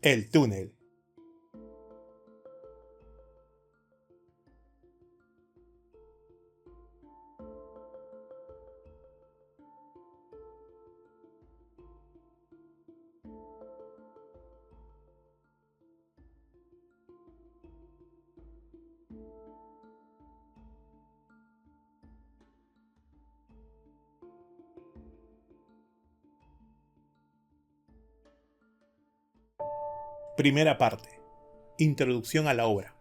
El túnel. Primera parte. Introducción a la obra.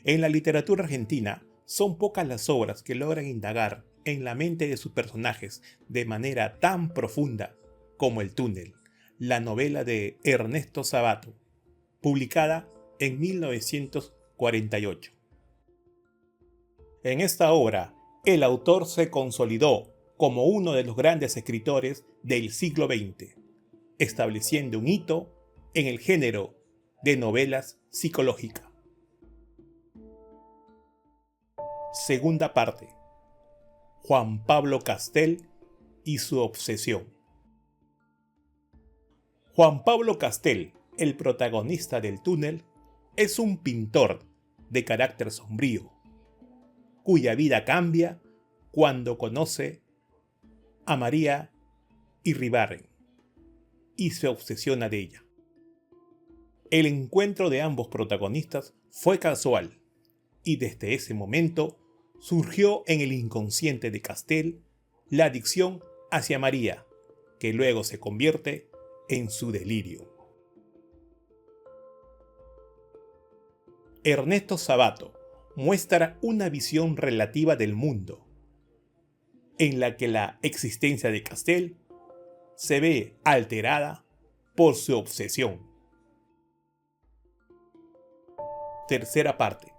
En la literatura argentina, son pocas las obras que logran indagar en la mente de sus personajes de manera tan profunda como El túnel, la novela de Ernesto Sabato, publicada en 1948. En esta obra, el autor se consolidó como uno de los grandes escritores del siglo XX, estableciendo un hito en el género de novelas psicológicas. Segunda parte. Juan Pablo Castel y su obsesión. Juan Pablo Castel, el protagonista del túnel, es un pintor de carácter sombrío, cuya vida cambia cuando conoce a María Iribarren y se obsesiona de ella. El encuentro de ambos protagonistas fue casual y desde ese momento surgió en el inconsciente de Castel la adicción hacia María, que luego se convierte en su delirio. Ernesto Sabato muestra una visión relativa del mundo, en la que la existencia de Castel se ve alterada por su obsesión. Tercera parte.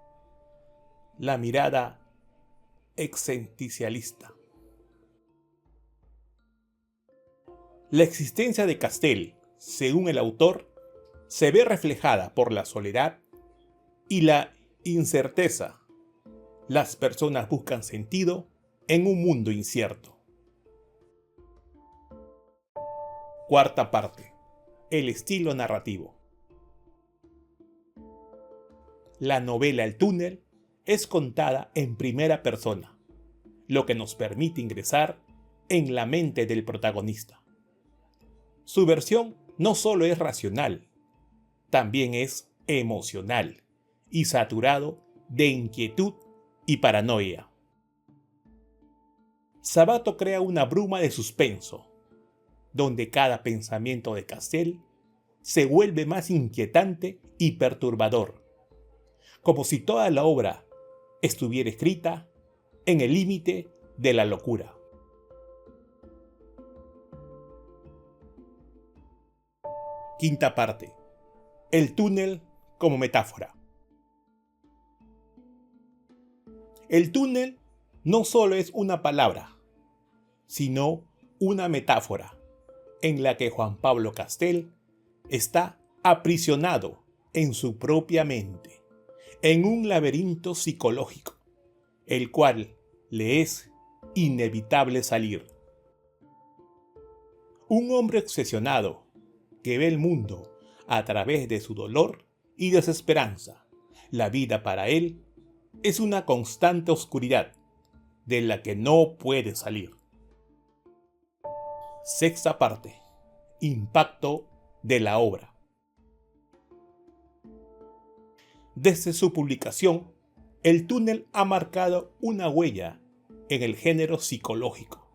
La mirada existencialista. La existencia de Castel, según el autor, se ve reflejada por la soledad y la incerteza. Las personas buscan sentido en un mundo incierto. Cuarta parte. El estilo narrativo. La novela El túnel es contada en primera persona, lo que nos permite ingresar en la mente del protagonista. Su versión no solo es racional, también es emocional y saturado de inquietud y paranoia. Sabato crea una bruma de suspenso, donde cada pensamiento de Castel se vuelve más inquietante y perturbador, como si toda la obra estuviera escrita en el límite de la locura. Quinta parte. El túnel como metáfora. El túnel no solo es una palabra, sino una metáfora en la que Juan Pablo Castel está aprisionado en su propia mente, en un laberinto psicológico, el cual le es inevitable salir. Un hombre obsesionado que ve el mundo a través de su dolor y desesperanza. La vida para él es una constante oscuridad de la que no puede salir. Sexta parte. Impacto de la obra. Desde su publicación, El túnel ha marcado una huella en el género psicológico.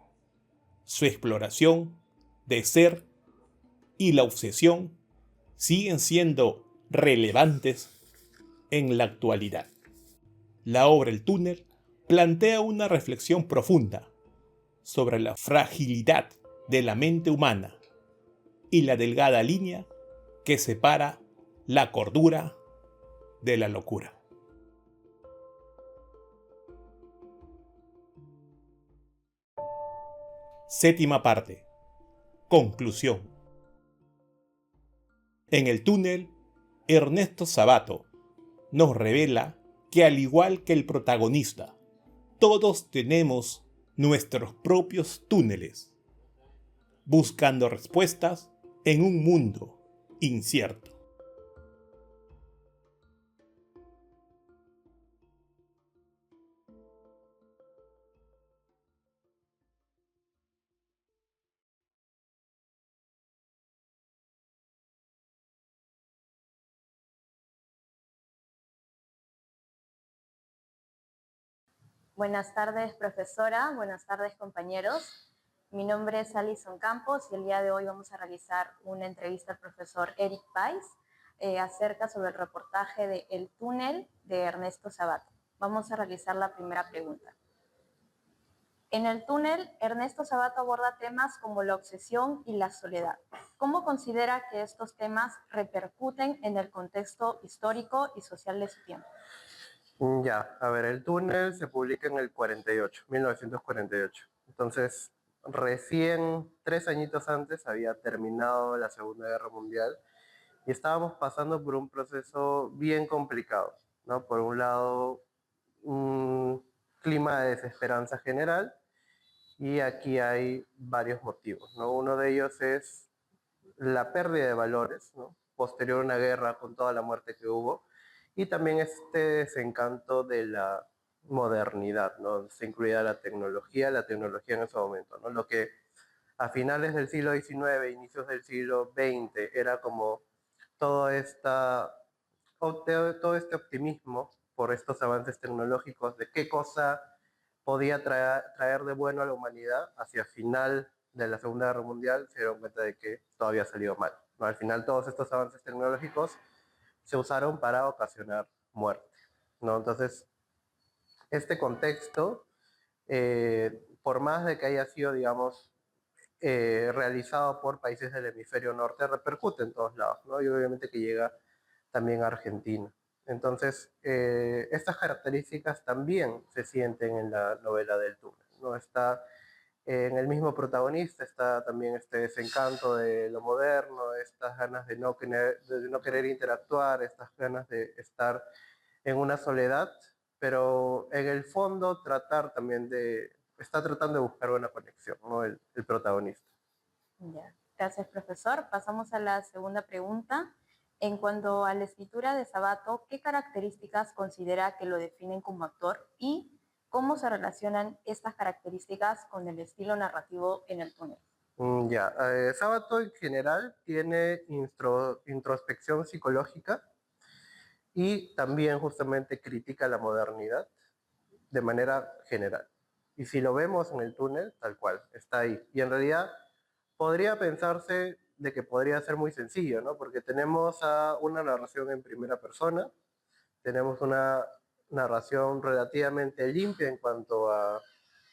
Su exploración de ser y la obsesión siguen siendo relevantes en la actualidad. La obra El túnel plantea una reflexión profunda sobre la fragilidad de la mente humana y la delgada línea que separa la cordura de la locura. Séptima parte. Conclusión. En El túnel, Ernesto Sabato nos revela que, al igual que el protagonista, todos tenemos nuestros propios túneles, buscando respuestas en un mundo incierto. Buenas tardes, profesora. Buenas tardes, compañeros. Mi nombre es Alison Campos y el día de hoy vamos a realizar una entrevista al profesor Eric Pais acerca sobre el reportaje de El túnel de Ernesto Sabato. Vamos a realizar la primera pregunta. En El túnel, Ernesto Sabato aborda temas como la obsesión y la soledad. ¿Cómo considera que estos temas repercuten en el contexto histórico y social de su tiempo? Ya, a ver, El túnel se publica en el 48, 1948. Entonces, recién 3 añitos antes había terminado la Segunda Guerra Mundial y estábamos pasando por un proceso bien complicado, ¿no? Por un lado, un clima de desesperanza general y aquí hay varios motivos, ¿no? Uno de ellos es la pérdida de valores, ¿no? Posterior a una guerra con toda la muerte que hubo, y también este desencanto de la modernidad, ¿no? Se incluía la tecnología en ese momento, ¿no? Lo que a finales del siglo XIX, inicios del siglo XX, era como todo, todo este optimismo por estos avances tecnológicos de qué cosa podía traer de bueno a la humanidad. Hacia final de la Segunda Guerra Mundial se dieron cuenta de que todo había salido mal, ¿no? Al final todos estos avances tecnológicos se usaron para ocasionar muerte, ¿no? Entonces, este contexto, por más de que haya sido, digamos, realizado por países del hemisferio norte, repercute en todos lados, ¿no? Y obviamente que llega también a Argentina. Entonces, estas características también se sienten en la novela del túnel, ¿no? Está en el mismo protagonista, está también este desencanto de lo moderno, estas ganas de no querer interactuar, estas ganas de estar en una soledad, pero en el fondo está tratando de buscar una conexión, ¿no? El protagonista. Ya. Gracias, profesor. Pasamos a la segunda pregunta. En cuanto a la escritura de Sabato, ¿qué características considera que lo definen como actor y cómo se relacionan estas características con el estilo narrativo en El túnel? Ya, Sábato en general tiene introspección psicológica y también justamente critica la modernidad de manera general. Y si lo vemos en el túnel, tal cual, está ahí. Y en realidad podría pensarse de que podría ser muy sencillo, ¿no? Porque tenemos una narración en primera persona, tenemos una narración relativamente limpia en cuanto a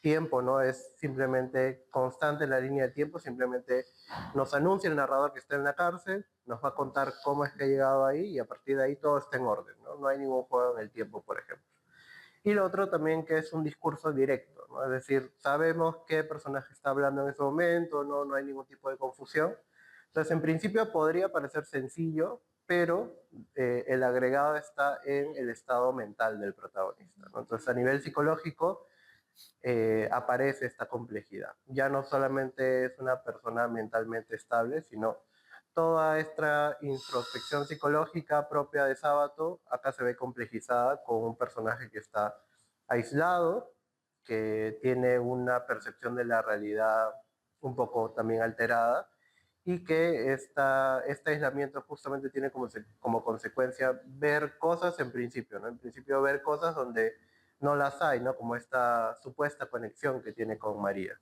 tiempo, ¿no? Es simplemente constante en la línea de tiempo, simplemente nos anuncia el narrador que está en la cárcel, nos va a contar cómo es que ha llegado ahí y a partir de ahí todo está en orden, ¿no? No hay ningún juego en el tiempo, por ejemplo. Y lo otro también que es un discurso directo, ¿no? Es decir, sabemos qué personaje está hablando en ese momento, no, no hay ningún tipo de confusión. Entonces, en principio podría parecer sencillo, pero el agregado está en el estado mental del protagonista, ¿no? Entonces, a nivel psicológico aparece esta complejidad. Ya no solamente es una persona mentalmente estable, sino toda esta introspección psicológica propia de Sábato, acá se ve complejizada con un personaje que está aislado, que tiene una percepción de la realidad un poco también alterada y que este aislamiento justamente tiene como consecuencia ver cosas en principio, ¿no? En principio ver cosas donde no las hay, ¿no? Como esta supuesta conexión que tiene con María.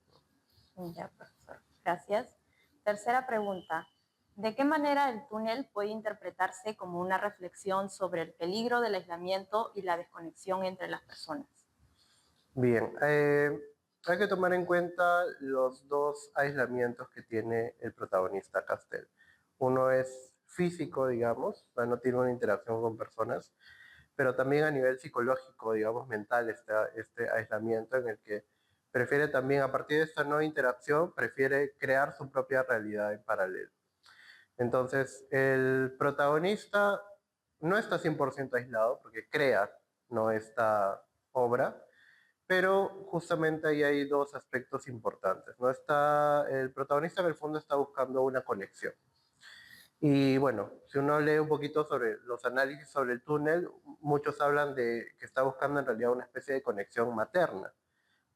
Ya, profesor. Gracias. Tercera pregunta. ¿De qué manera el túnel puede interpretarse como una reflexión sobre el peligro del aislamiento y la desconexión entre las personas? Bien, hay que tomar en cuenta los dos aislamientos que tiene el protagonista Castel. Uno es físico, digamos, o sea, no tiene una interacción con personas, pero también a nivel psicológico, digamos, mental, está este aislamiento en el que prefiere también, a partir de esta nueva interacción, prefiere crear su propia realidad en paralelo. Entonces, el protagonista no está 100% aislado porque crea, ¿no? Esta obra, pero justamente ahí hay dos aspectos importantes, ¿no? El protagonista en el fondo está buscando una conexión. Y bueno, si uno lee un poquito sobre los análisis sobre el túnel, muchos hablan de que está buscando en realidad una especie de conexión materna,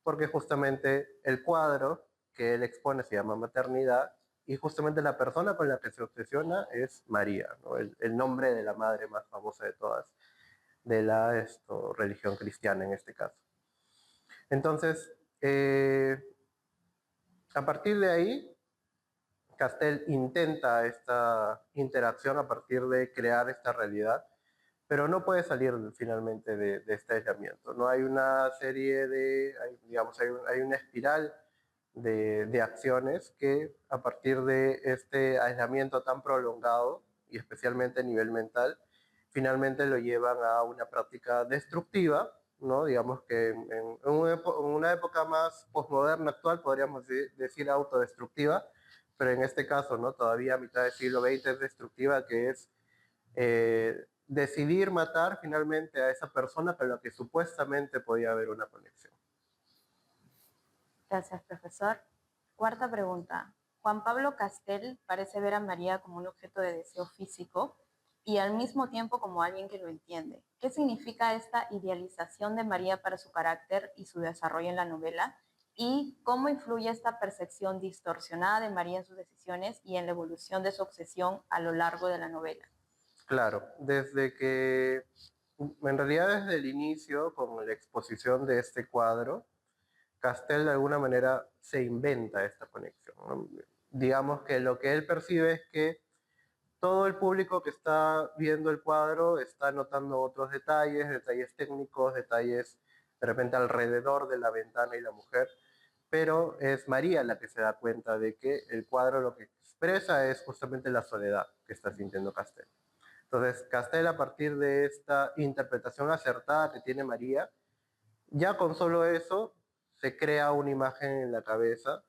porque justamente el cuadro que él expone se llama Maternidad y justamente la persona con la que se obsesiona es María, ¿no? El nombre de la madre más famosa de todas, de la religión cristiana en este caso. Entonces, a partir de ahí, Castell intenta esta interacción a partir de crear esta realidad, pero no puede salir finalmente de este aislamiento. No hay una serie de, digamos, hay una espiral de acciones que a partir de este aislamiento tan prolongado, y especialmente a nivel mental, finalmente lo llevan a una práctica destructiva, ¿no? Digamos que en una época más posmoderna actual podríamos decir autodestructiva, pero en este caso, ¿no? Todavía a mitad del siglo XX es destructiva, que es decidir matar finalmente a esa persona con la que supuestamente podía haber una conexión. Gracias, profesor. Cuarta pregunta. Juan Pablo Castell parece ver a María como un objeto de deseo físico y al mismo tiempo como alguien que lo entiende. ¿Qué significa esta idealización de María para su carácter y su desarrollo en la novela? ¿Y cómo influye esta percepción distorsionada de María en sus decisiones y en la evolución de su obsesión a lo largo de la novela? Claro, desde que, en realidad desde el inicio, con la exposición de este cuadro, Castell de alguna manera se inventa esta conexión, ¿no? Digamos que lo que él percibe es que todo el público que está viendo el cuadro está notando otros detalles, detalles técnicos, detalles de repente alrededor de la ventana y la mujer, pero es María la que se da cuenta de que el cuadro lo que expresa es justamente la soledad que está sintiendo Castell. Entonces, Castell, a partir de esta interpretación acertada que tiene María, ya con solo eso se crea una imagen en la cabeza